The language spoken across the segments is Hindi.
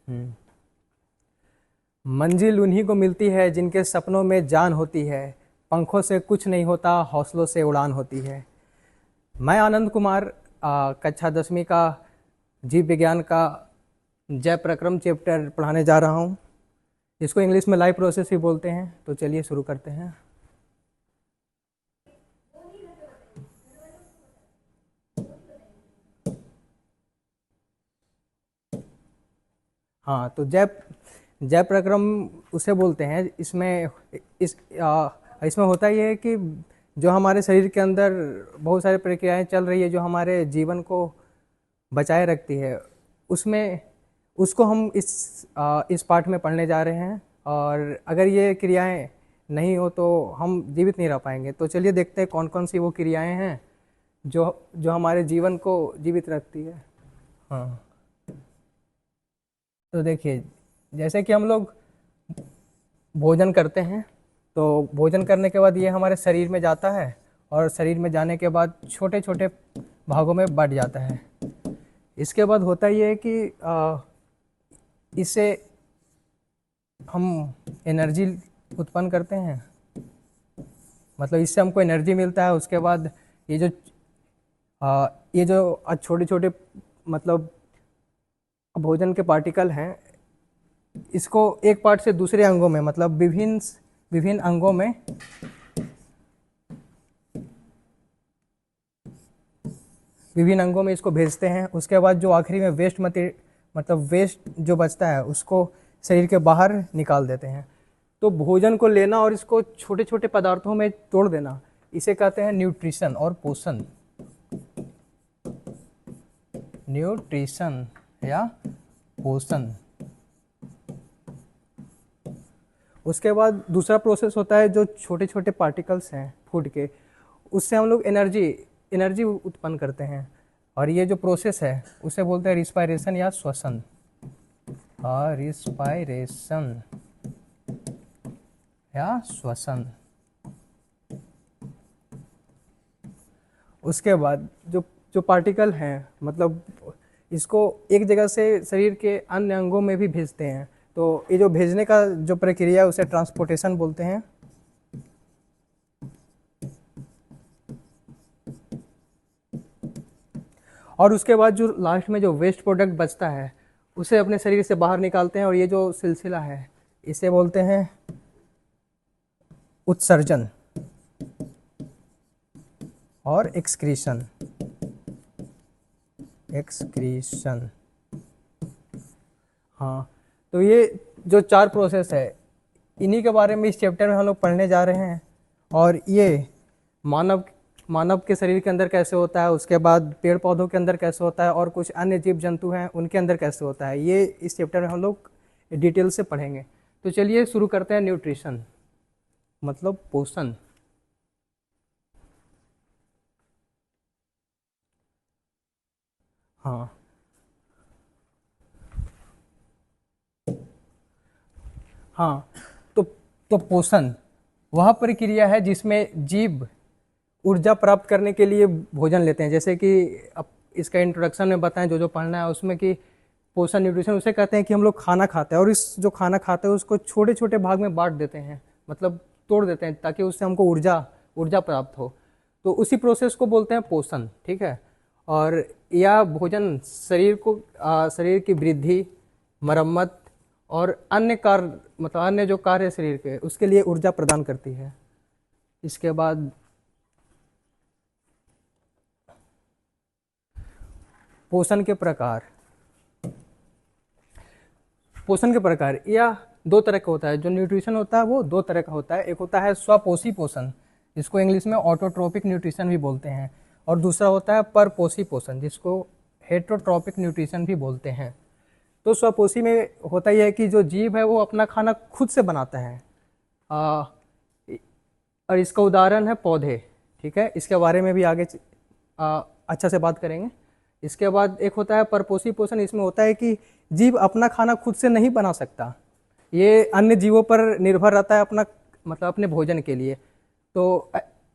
हम्म। मंजिल उन्हीं को मिलती है जिनके सपनों में जान होती है, पंखों से कुछ नहीं होता, हौसलों से उड़ान होती है। मैं आनंद कुमार कक्षा 10वीं का जीव विज्ञान का जय प्रक्रम चैप्टर पढ़ाने जा रहा हूँ। इसको इंग्लिश में लाइफ प्रोसेस ही बोलते हैं। तो चलिए शुरू करते हैं। हाँ, तो जय प्रक्रम उसे बोलते हैं। इसमें होता ये है कि जो हमारे शरीर के अंदर बहुत सारी प्रक्रियाएं चल रही है जो हमारे जीवन को बचाए रखती है, उसमें उसको हम इस पाठ में पढ़ने जा रहे हैं। और अगर ये क्रियाएं नहीं हो तो हम जीवित नहीं रह पाएंगे। तो चलिए देखते हैं कौन कौन सी वो क्रियाएं हैं जो जो हमारे जीवन को जीवित रखती है। हाँ, तो देखिए, जैसे कि हम लोग भोजन करते हैं, तो भोजन करने के बाद ये हमारे शरीर में जाता है और शरीर में जाने के बाद छोटे छोटे भागों में बंट जाता है। इसके बाद होता ये है कि इससे हम एनर्जी उत्पन्न करते हैं, मतलब इससे हमको एनर्जी मिलता है। उसके बाद ये जो छोटे छोटे मतलब भोजन के पार्टिकल हैं, इसको एक पार्ट से दूसरे अंगों में, मतलब विभिन्न विभिन्न अंगों में इसको भेजते हैं। उसके बाद जो आखिरी में वेस्ट जो बचता है उसको शरीर के बाहर निकाल देते हैं। तो भोजन को लेना और इसको छोटे छोटे पदार्थों में तोड़ देना, इसे कहते हैं न्यूट्रिशन और पोषण। न्यूट्रिशन या पोषण। उसके बाद दूसरा प्रोसेस होता है जो छोटे छोटे पार्टिकल्स हैं फूड के, उससे हम लोग एनर्जी उत्पन्न करते हैं। और ये जो प्रोसेस है उसे बोलते हैं रिस्पायरेशन या श्वसन। रिस्पायरेशन या श्वसन। उसके बाद जो पार्टिकल हैं, मतलब इसको एक जगह से शरीर के अन्य अंगों में भी भेजते हैं। तो ये जो भेजने का जो प्रक्रिया है उसे ट्रांसपोर्टेशन बोलते हैं। और उसके बाद जो लास्ट में जो वेस्ट प्रोडक्ट बचता है उसे अपने शरीर से बाहर निकालते हैं, और ये जो सिलसिला है इसे बोलते हैं उत्सर्जन और एक्सक्रीशन। हाँ, तो ये जो 4 प्रोसेस है, इन्हीं के बारे में इस चैप्टर में हम लोग पढ़ने जा रहे हैं। और ये मानव के शरीर के अंदर कैसे होता है, उसके बाद पेड़ पौधों के अंदर कैसे होता है, और कुछ अन्य जीव जंतु हैं उनके अंदर कैसे होता है, ये इस चैप्टर में हम लोग डिटेल से पढ़ेंगे। तो चलिए शुरू करते हैं। न्यूट्रिशन मतलब पोषण। हाँ, हाँ, तो पोषण वह प्रक्रिया है जिसमें जीव ऊर्जा प्राप्त करने के लिए भोजन लेते हैं। जैसे कि अब इसका इंट्रोडक्शन में बताएं जो पढ़ना है उसमें, कि पोषण न्यूट्रिशन उसे कहते हैं कि हम लोग खाना खाते हैं और इस जो खाना खाते हैं उसको छोटे छोटे भाग में बांट देते हैं, मतलब तोड़ देते हैं, ताकि उससे हमको ऊर्जा प्राप्त हो। तो उसी प्रोसेस को बोलते हैं पोषण। ठीक है। और यह भोजन शरीर की वृद्धि, मरम्मत और अन्य कार्य, मतलब अन्य जो कार्य है शरीर के, उसके लिए ऊर्जा प्रदान करती है। इसके बाद पोषण के प्रकार यह 2 तरह का होता है। जो न्यूट्रिशन होता है वो 2 तरह का होता है। एक होता है स्वपोषी पोषण, जिसको इंग्लिश में ऑटोट्रोपिक न्यूट्रिशन भी बोलते हैं, और दूसरा होता है परपोषी पोषण, जिसको हेटरोट्रोपिक न्यूट्रिशन भी बोलते हैं। तो स्वपोषी में होता यह है कि जो जीव है वो अपना खाना खुद से बनाता है, और इसका उदाहरण है पौधे। ठीक है, इसके बारे में भी आगे अच्छा से बात करेंगे। इसके बाद एक होता है परपोषी पोषण। इसमें होता है कि जीव अपना खाना खुद से नहीं बना सकता, ये अन्य जीवों पर निर्भर रहता है अपने भोजन के लिए। तो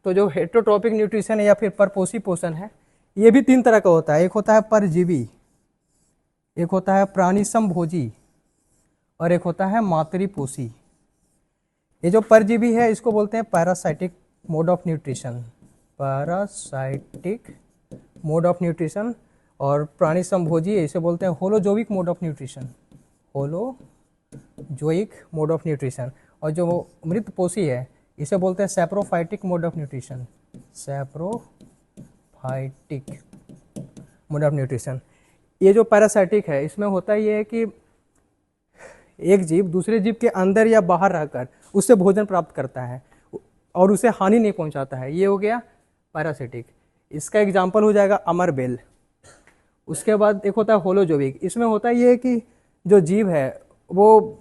जो हेटरोट्रोपिक न्यूट्रिशन है या फिर परपोषी पोषण है, ये भी 3 तरह का होता है। एक होता है परजीवी, एक होता है प्राणी समभोजी, और एक होता है मातृपोषी। ये जो परजीवी है इसको बोलते हैं parasitic mode of nutrition, parasitic mode of nutrition. और प्राणी संभोजी इसे बोलते हैं holozoic mode of nutrition, holozoic mode of nutrition. और जो मृतपोषी है इसे बोलते हैं saprophytic mode of nutrition, saprophytic mode of nutrition. ये जो पैरासाइटिक है इसमें होता ये है कि एक जीव दूसरे जीव के अंदर या बाहर रहकर उससे भोजन प्राप्त करता है और उसे हानि नहीं पहुंचाता है, ये हो गया पैरासिटिक। इसका एग्जाम्पल हो जाएगा अमर बेल। उसके बाद एक होता है होलोजोविक। इसमें होता ये है कि जो जीव है वो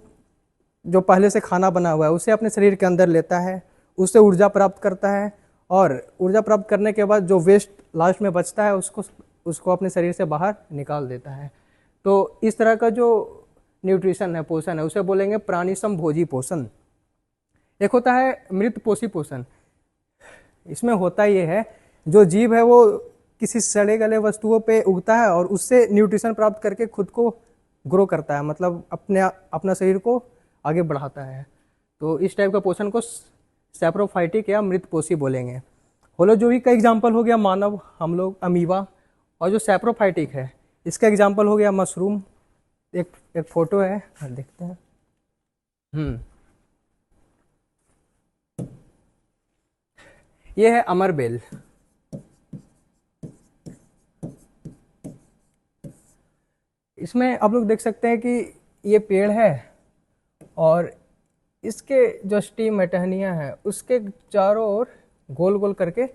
जो पहले से खाना बना हुआ है उसे अपने शरीर के अंदर लेता है, उससे ऊर्जा प्राप्त करता है और ऊर्जा प्राप्त करने के बाद जो वेस्ट लास्ट में बचता है उसको अपने शरीर से बाहर निकाल देता है। तो इस तरह का जो न्यूट्रिशन है, पोषण है, उसे बोलेंगे प्राणी संभोजी पोषण। एक होता है मृतपोषी पोषण। इसमें होता ये है जो जीव है वो किसी सड़े गले वस्तुओं पे उगता है और उससे न्यूट्रिशन प्राप्त करके खुद को ग्रो करता है, मतलब अपना शरीर को आगे बढ़ाता है। तो इस टाइप का पोषण को सैप्रोफाइटिक या मृतपोषी बोलेंगे। होलोजोविक का एग्जाम्पल हो गया मानव, हम लोग, अमीबा। और जो सैप्रोफाइटिक है इसका एग्जाम्पल हो गया मशरूम। एक फोटो है, देखते हैं। ये है अमर बेल। इसमें आप लोग देख सकते हैं कि ये पेड़ है और इसके जो स्टीम है, टहनियाँ हैं, उसके चारों ओर गोल गोल करके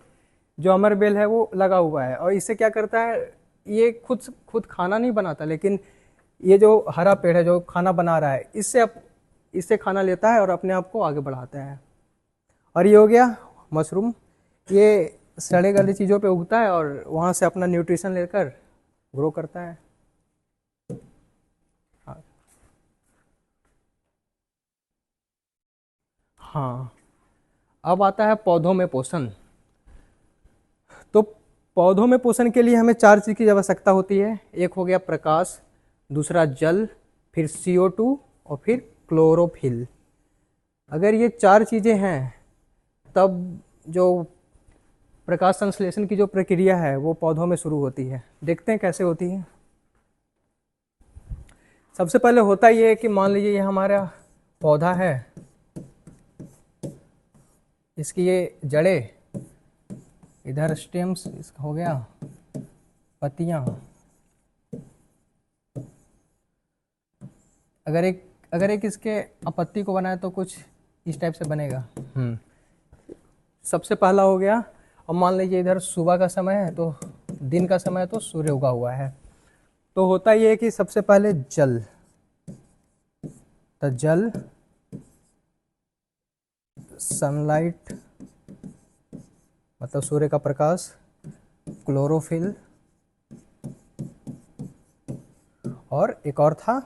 जो अमर बेल है वो लगा हुआ है। और इससे क्या करता है, ये खुद खाना नहीं बनाता, लेकिन ये जो हरा पेड़ है जो खाना बना रहा है इससे खाना लेता है और अपने आप को आगे बढ़ाता है। और ये हो गया मशरूम। ये सड़े गले चीज़ों पे उगता है और वहाँ से अपना न्यूट्रिशन लेकर ग्रो करता है। हाँ, अब आता है पौधों में पोषण। तो पौधों में पोषण के लिए हमें 4 चीज़ की आवश्यकता होती है। एक हो गया प्रकाश, दूसरा जल, फिर CO2 और फिर क्लोरोफिल। अगर ये 4 चीज़ें हैं तब जो प्रकाश संश्लेषण की जो प्रक्रिया है वो पौधों में शुरू होती है। देखते हैं कैसे होती है। सबसे पहले होता ये है कि मान लीजिए ये हमारा पौधा है, इसकी ये जड़ें, इधर स्टेम्स इसका हो गया, पत्तियां। अगर एक इसके पत्ती को बनाए तो कुछ इस टाइप से बनेगा। सबसे पहला हो गया। और मान लीजिए इधर सुबह का समय है, तो दिन का समय है, तो सूर्य उगा हुआ है। तो होता ये है कि सबसे पहले जल, तो जल, सनलाइट मतलब सूर्य का प्रकाश, क्लोरोफिल और एक और था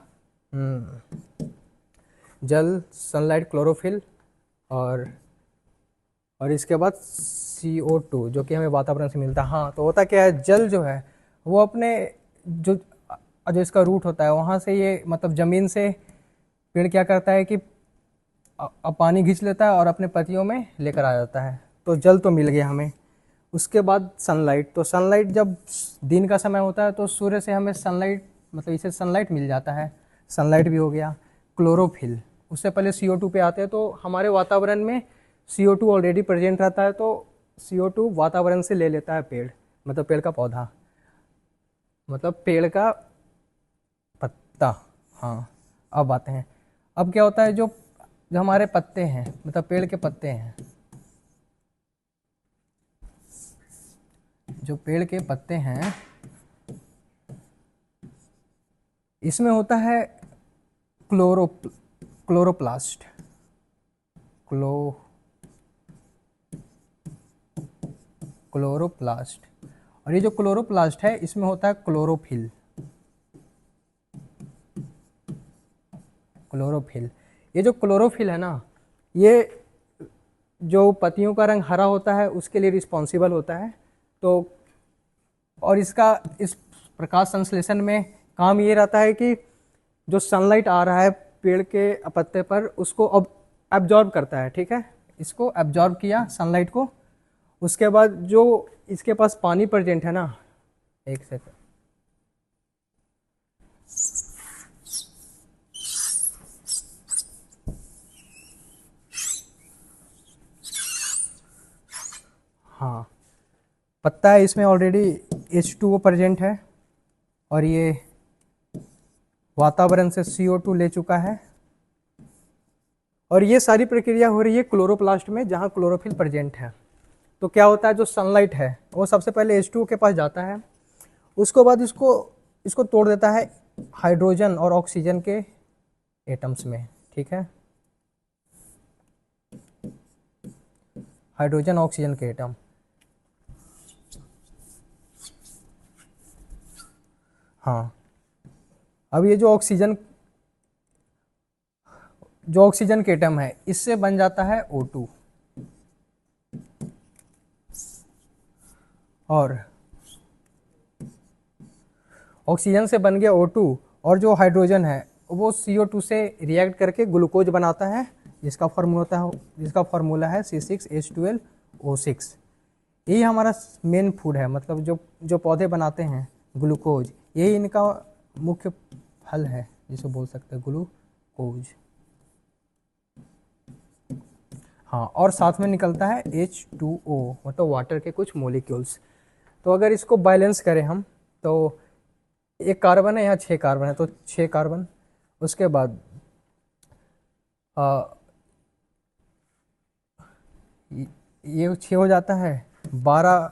जल, सनलाइट, क्लोरोफिल और इसके बाद CO2 जो कि हमें वातावरण से मिलता है। हाँ, तो होता क्या है, जल जो है वो अपने जो इसका रूट होता है वहाँ से, ये मतलब ज़मीन से पेड़ क्या करता है कि पानी खींच लेता है और अपने पत्तियों में लेकर आ जाता है। तो जल तो मिल गया हमें। उसके बाद सनलाइट। तो सनलाइट जब दिन का समय होता है तो सूर्य से हमें सनलाइट, मतलब इसे सनलाइट मिल जाता है, सनलाइट भी हो गया। क्लोरोफिल, उससे पहले CO2 पे आते हैं। तो हमारे वातावरण में CO2 ऑलरेडी प्रेजेंट रहता है, तो CO2 वातावरण से ले लेता है पेड़, मतलब पेड़ का पौधा, मतलब पेड़ का पत्ता। हाँ, अब आते हैं। अब क्या होता है, जो हमारे पत्ते हैं, मतलब पेड़ के पत्ते हैं, जो पेड़ के पत्ते हैं, इसमें होता है क्लोरोप्लास्ट, क्लोरोप्लास्ट। और ये जो क्लोरोप्लास्ट है इसमें होता है क्लोरोफिल। ये जो क्लोरोफिल है ना, ये जो पत्तियों का रंग हरा होता है उसके लिए रिस्पॉन्सिबल होता है। तो और इसका इस प्रकाश संश्लेषण में काम ये रहता है कि जो सनलाइट आ रहा है पेड़ के पत्ते पर उसको अब एब्जॉर्ब करता है, ठीक है। इसको एब्जॉर्ब किया सनलाइट को, उसके बाद जो इसके पास पानी प्रेजेंट है ना, एक सेकंड, हाँ पत्ता है इसमें ऑलरेडी H2O प्रेजेंट है, और ये वातावरण से CO2 ले चुका है, और ये सारी प्रक्रिया हो रही है क्लोरोप्लास्ट में जहाँ क्लोरोफिल प्रेजेंट है। तो क्या होता है, जो सनलाइट है वो सबसे पहले H2O के पास जाता है, उसके बाद इसको इसको तोड़ देता है हाइड्रोजन और ऑक्सीजन के एटम्स में, ठीक है, हाइड्रोजन ऑक्सीजन के एटम। हाँ, अब ये जो ऑक्सीजन के एटम है इससे बन जाता है O2, और ऑक्सीजन से बन गया O2, और जो हाइड्रोजन है वो CO2 से रिएक्ट करके ग्लूकोज बनाता है, जिसका फार्मूला है C6H12O6। यही हमारा मेन फूड है, मतलब जो पौधे बनाते हैं ग्लूकोज, यही इनका मुख्य फल है जिसे बोल सकते हैं ग्लूकोज। हाँ, और साथ में निकलता है H2O, मतलब वाटर के कुछ मोलिक्यूल्स। तो अगर इसको बैलेंस करें हम, तो एक कार्बन है, यहाँ 6 कार्बन है, तो 6 कार्बन, उसके बाद ये 6 हो जाता है, 12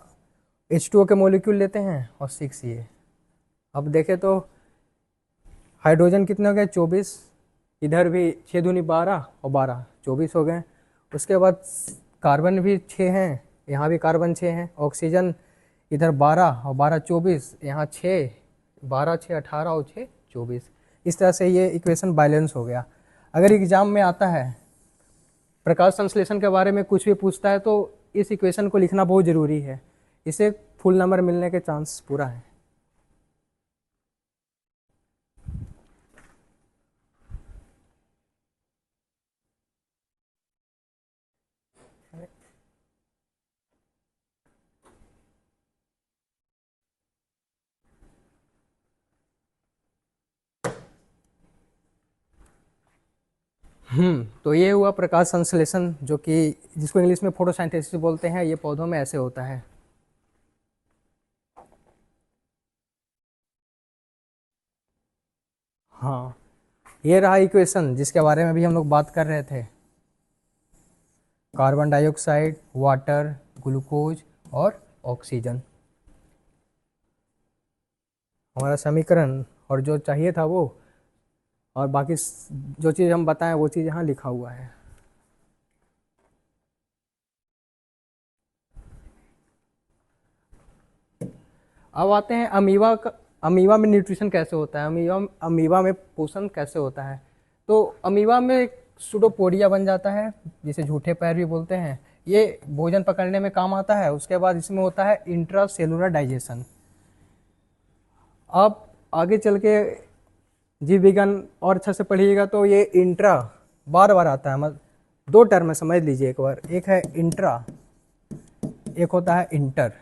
H2O के मोलिक्यूल लेते हैं, और 6 ये। अब देखें तो हाइड्रोजन कितने हो गए, 24, इधर भी 6 दूनी 12 और 12 24 हो गए। उसके बाद कार्बन भी 6 हैं, यहाँ भी कार्बन 6 हैं, ऑक्सीजन इधर 12 और 12 24, यहाँ 6, 12 6 18 और 6 24। इस तरह से ये इक्वेशन बैलेंस हो गया। अगर एग्जाम में आता है, प्रकाश संश्लेषण के बारे में कुछ भी पूछता है, तो इस इक्वेशन को लिखना बहुत ज़रूरी है, इसे फुल नंबर मिलने के चांस पूरा है। तो ये हुआ प्रकाश संश्लेषण, जो कि जिसको इंग्लिश में फोटोसिंथेसिस बोलते हैं। ये पौधों में ऐसे होता है। हाँ, ये रहा इक्वेशन जिसके बारे में भी हम लोग बात कर रहे थे, कार्बन डाइऑक्साइड, वाटर, ग्लूकोज और ऑक्सीजन। हमारा समीकरण और जो चाहिए था वो, और बाकी जो चीज़ हम बताएं वो चीज़ यहाँ लिखा हुआ है। अब आते हैं अमीबा में न्यूट्रिशन कैसे होता है, अमीबा में पोषण कैसे होता है। तो अमीबा में एक सूडोपोडिया बन जाता है, जिसे झूठे पैर भी बोलते हैं। ये भोजन पकड़ने में काम आता है। उसके बाद इसमें होता है इंट्रासेलुलर डाइजेशन। आप आगे चल के जीव विज्ञान और अच्छा से पढ़िएगा तो ये इंट्रा बार बार आता है, मतलब 2 टर्म में समझ लीजिए एक बार, एक है इंट्रा, एक होता है इंटर।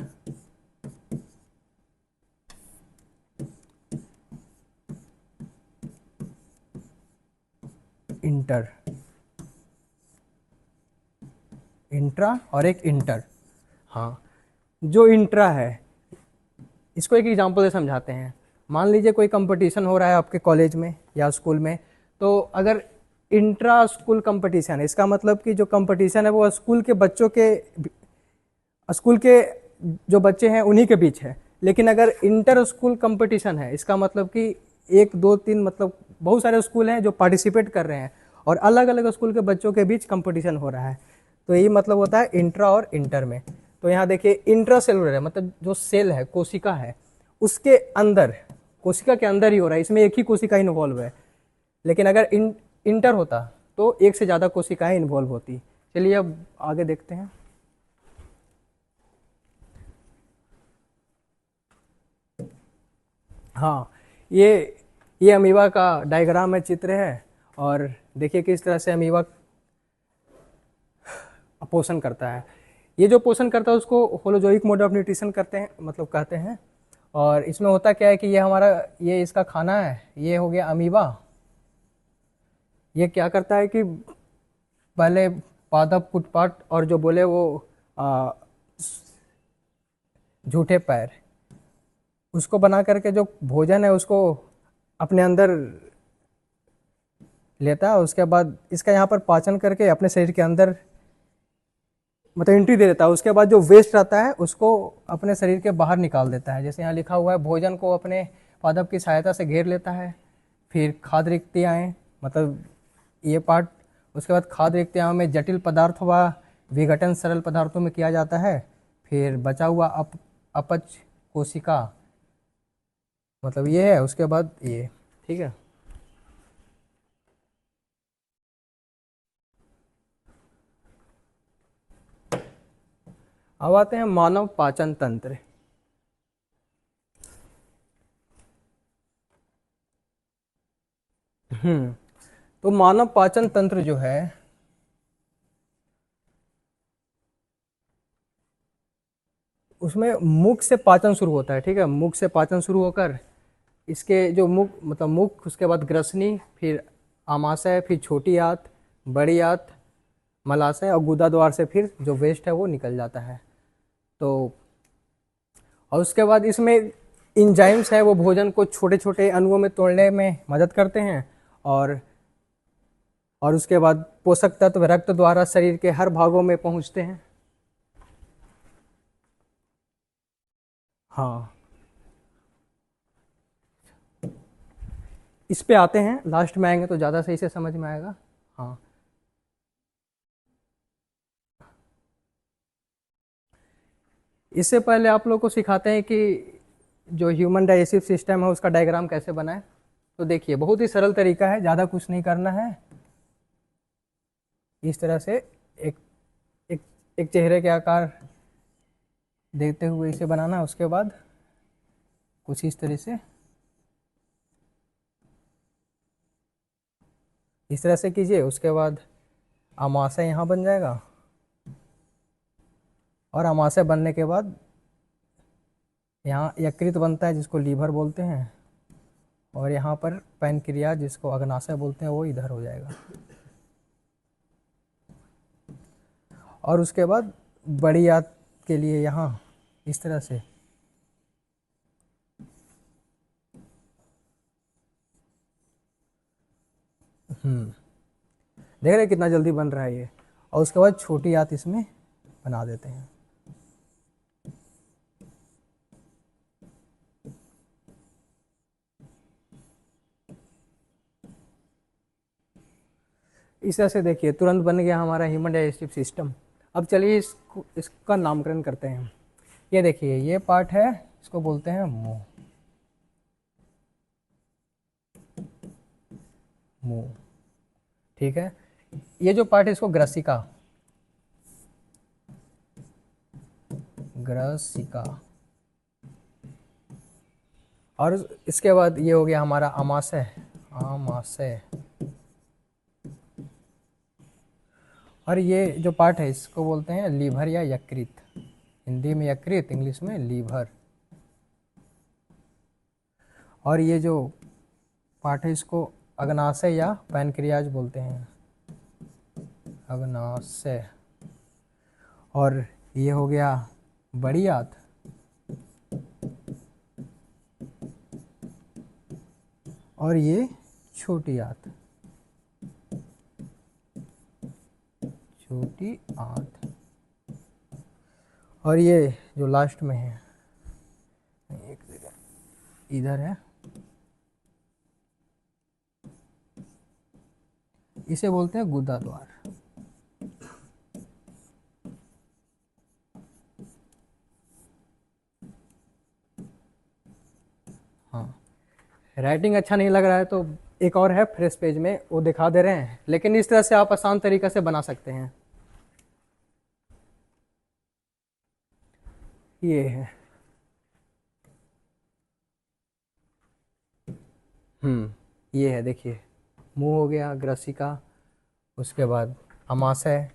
इंटर, इंट्रा और एक इंटर। हाँ, जो इंट्रा है इसको एक एग्जांपल से समझाते हैं। मान लीजिए कोई कंपटीशन हो रहा है आपके कॉलेज में या स्कूल में, तो अगर इंट्रा स्कूल कंपटीशन है, इसका मतलब कि जो कंपटीशन है वो स्कूल के जो बच्चे हैं उन्हीं के बीच है। लेकिन अगर इंटर स्कूल कंपटीशन है, इसका मतलब कि 1 2 3 मतलब बहुत सारे स्कूल हैं जो पार्टिसिपेट कर रहे हैं, और अलग अलग स्कूल के बच्चों के बीच कंपटीशन हो रहा है। तो यही मतलब होता है इंट्रा और इंटर में। तो यहाँ देखिए इंट्रा सेलुलर है, मतलब जो सेल है, कोशिका है, उसके अंदर, कोशिका के अंदर ही हो रहा है, इसमें एक ही कोशिका इन्वॉल्व है। लेकिन अगर इंटर होता तो एक से ज़्यादा कोशिकाएं इन्वॉल्व होती। चलिए अब आगे देखते हैं। हाँ, ये अमीबा का डायग्राम है, चित्र है, और देखिए किस तरह से अमीबा पोषण करता है। ये जो पोषण करता है उसको होलोजोइक मोड ऑफ न्यूट्रिशन करते हैं, मतलब कहते हैं। और इसमें होता क्या है कि ये हमारा, ये इसका खाना है, ये हो गया अमीबा। ये क्या करता है कि पहले पादप पुटपाट और जो बोले वो आ, झूठे पैर, उसको बना करके जो भोजन है उसको अपने अंदर लेता है। उसके बाद इसका यहाँ पर पाचन करके अपने शरीर के अंदर मतलब एंट्री दे देता है। उसके बाद जो वेस्ट रहता है उसको अपने शरीर के बाहर निकाल देता है। जैसे यहाँ लिखा हुआ है, भोजन को अपने पादप की सहायता से घेर लेता है। फिर खाद्य रिक्तियाएँ, मतलब ये पार्ट। उसके बाद खाद्य रिक्तियाओं में जटिल पदार्थ व विघटन सरल पदार्थों में किया जाता है। फिर बचा हुआ अपच कोशिका, मतलब ये है। उसके बाद ये, ठीक है। अब आते हैं मानव पाचन तंत्र। तो मानव पाचन तंत्र जो है, उसमें मुख से पाचन शुरू होता है, ठीक है। मुख से पाचन शुरू होकर इसके जो मुख, मतलब मुख, उसके बाद ग्रसनी, फिर आमाशय, फिर छोटी आंत, बड़ी आंत, मलाशय और गुदा द्वार से फिर जो वेस्ट है वो निकल जाता है। तो और उसके बाद इसमें इंजाइम्स है, वो भोजन को छोटे छोटे अणुओं में तोड़ने में मदद करते हैं। और उसके बाद पोषक तत्व रक्त द्वारा शरीर के हर भागों में पहुंचते हैं। हाँ, इस पे आते हैं, लास्ट में आएंगे तो ज़्यादा सही से समझ में आएगा। हाँ, इससे पहले आप लोग को सिखाते हैं कि जो ह्यूमन डाइजेस्टिव सिस्टम है उसका डायग्राम कैसे बनाएं। तो देखिए, बहुत ही सरल तरीका है, ज़्यादा कुछ नहीं करना है। इस तरह से एक एक एक चेहरे के आकार देखते हुए इसे बनाना। उसके बाद कुछ इस तरह से, इस तरह से कीजिए। उसके बाद अमाशय यहाँ बन जाएगा, और अमाशय बनने के बाद यहाँ यकृत बनता है जिसको लीवर बोलते हैं, और यहाँ पर पैनक्रियाज जिसको अग्नाशय बोलते हैं वो इधर हो जाएगा। और उसके बाद बड़ी आंत के लिए यहाँ इस तरह से, देख रहे हैं कितना जल्दी बन रहा है ये। और उसके बाद छोटी आंत इसमें बना देते हैं। इस तरह से देखिए तुरंत बन गया हमारा ह्यूमन डाइजेस्टिव सिस्टम। अब चलिए इसका नामकरण करते हैं। ये देखिए, ये पार्ट है, इसको बोलते हैं मुंह। मुंह, ठीक है। ये जो पार्ट है इसको ग्रसिका, ग्रसिका। और इसके बाद ये हो गया हमारा अमाशय, अमाशय। और ये जो पार्ट है इसको बोलते हैं लीवर या यकृत। हिंदी में यकृत, इंग्लिश में लीवर। और ये जो पार्ट है इसको अग्नाशय या पैनक्रियाज बोलते हैं, अग्नाशय। और ये हो गया बड़ी आंत, और ये छोटी आंत, छोटी आंत। और ये जो लास्ट में है, एक जगह इधर है, इसे बोलते हैं गुदा द्वार। हाँ, राइटिंग अच्छा नहीं लग रहा है तो एक और है फ्रेश पेज में, वो दिखा दे रहे हैं, लेकिन इस तरह से आप आसान तरीका से बना सकते हैं। ये है, ये है, देखिए मुंह हो गया, ग्रसिका, उसके बाद अमाशय,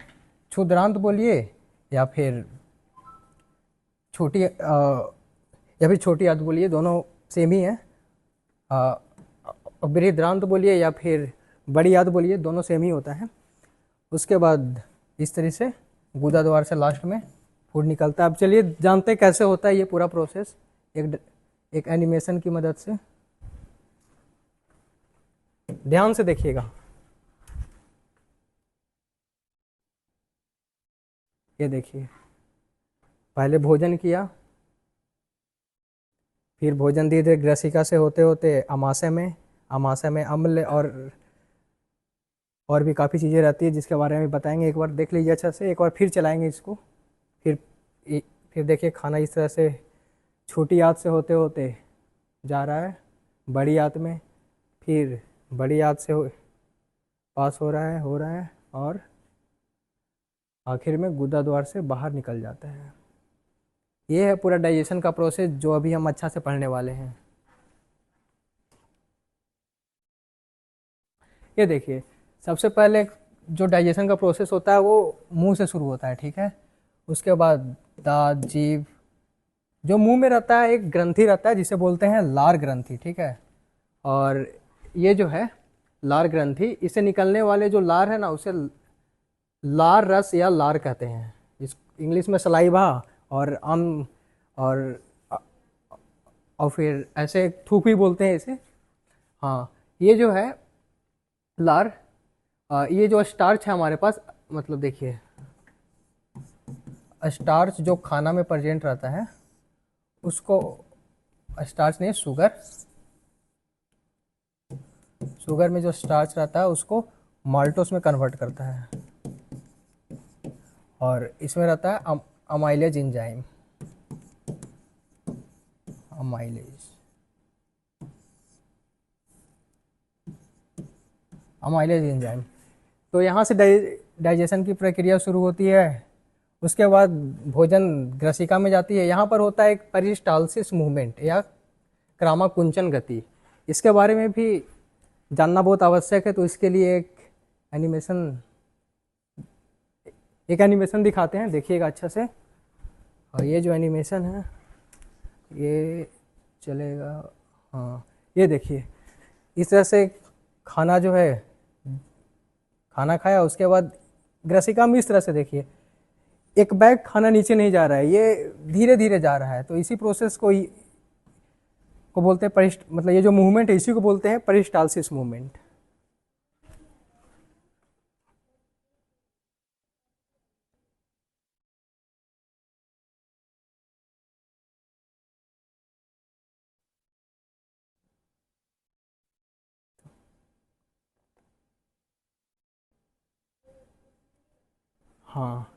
क्षुद्रांत बोलिए या फिर छोटी या फिर छोटी आंत बोलिए, दोनों सेम ही है। बृहदांत बोलिए या फिर बड़ी आंत बोलिए, दोनों सेम ही होता है। उसके बाद इस तरह से गुदा द्वार से लास्ट में फूड निकलता है। अब चलिए जानते हैं कैसे होता है ये पूरा प्रोसेस एक एनिमेशन की मदद से। ध्यान से देखिएगा। ये देखिए, पहले भोजन किया, फिर भोजन धीरे धीरे ग्रसिका से होते होते अमाशय में अम्ल और भी काफ़ी चीज़ें रहती है जिसके बारे में बताएंगे। एक बार देख लीजिए अच्छा से, एक बार फिर चलाएंगे इसको। फिर फिर देखिए खाना इस तरह से छोटी आंत से होते होते जा रहा है बड़ी आंत में, फिर बड़ी आंत से पास हो रहा है और आखिर में गुदा द्वार से बाहर निकल जाता है। ये है पूरा डाइजेशन का प्रोसेस जो अभी हम अच्छा से पढ़ने वाले हैं। ये देखिए, सबसे पहले जो डाइजेशन का प्रोसेस होता है वो मुंह से शुरू होता है, ठीक है। उसके बाद दांत, जीभ, जो मुंह में रहता है एक ग्रंथि रहता है जिसे बोलते हैं लार ग्रंथि, ठीक है। और ये जो है लार ग्रंथि, इससे निकलने वाले जो लार है ना उसे लार रस या लार कहते हैं। इस इंग्लिश में सलाइवा और और और फिर ऐसे थूक भी बोलते हैं इसे। हाँ, ये जो है लार, ये जो स्टार्च है हमारे पास, मतलब देखिए स्टार्च जो खाना में प्रेजेंट रहता है उसको, स्टार्च नहीं, शुगर में जो स्टार्च रहता है उसको माल्टोस में कन्वर्ट करता है और इसमें रहता है अमाइलेज एंजाइम। अमाइलेज एंजाइम, तो यहाँ से डाइजेशन की प्रक्रिया शुरू होती है। उसके बाद भोजन ग्रसिका में जाती है। यहाँ पर होता है एक पेरिस्टाल्सिस मूवमेंट या क्रामाकुंचन गति। इसके बारे में भी जानना बहुत आवश्यक है, तो इसके लिए एक एनिमेशन दिखाते हैं, देखिएगा अच्छा से। और ये जो एनिमेशन है ये चलेगा, हाँ ये देखिए, इस तरह से खाना जो है, खाना खाया उसके बाद ग्रसिका में इस तरह से देखिए एक बैग खाना नीचे नहीं जा रहा है, ये धीरे धीरे जा रहा है। तो इसी प्रोसेस को बोलते हैं मतलब ये जो मूवमेंट है इसी को बोलते हैं पेरिस्टाल्सिस मूवमेंट। हाँ,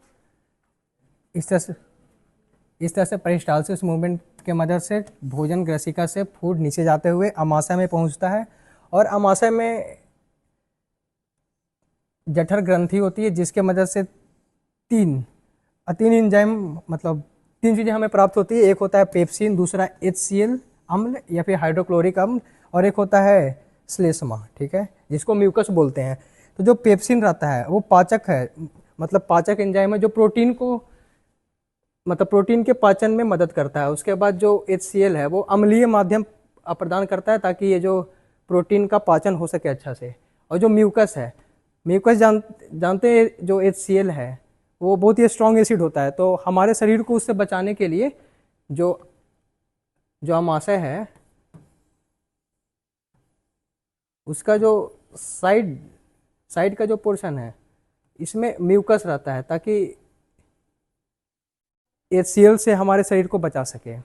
इस तरह से पेरिस्टाल्सिस मूवमेंट के मदद से भोजन ग्रसिका से फूड नीचे जाते हुए अमाशय में पहुंचता है और अमाशय में जठर ग्रंथि होती है जिसके मदद से तीन एंजाइम, मतलब तीन चीज़ें हमें प्राप्त होती है। एक होता है पेप्सिन, दूसरा HCl अम्ल या फिर हाइड्रोक्लोरिक अम्ल, और एक होता है श्लेष्मा, ठीक है, जिसको म्यूकस बोलते हैं। तो जो पेप्सिन रहता है वो पाचक है, मतलब पाचक एंजाइम है जो प्रोटीन के पाचन में मदद करता है। उसके बाद जो HCl है वो अम्लीय माध्यम प्रदान करता है ताकि ये जो प्रोटीन का पाचन हो सके अच्छा से। और जो म्यूकस है, जानते हैं जो HCl है वो बहुत ही स्ट्रॉन्ग एसिड होता है, तो हमारे शरीर को उससे बचाने के लिए जो अमाशय है उसका जो साइड का जो पोर्शन है इसमें म्यूकस रहता है ताकि HCl से हमारे शरीर को बचा सके।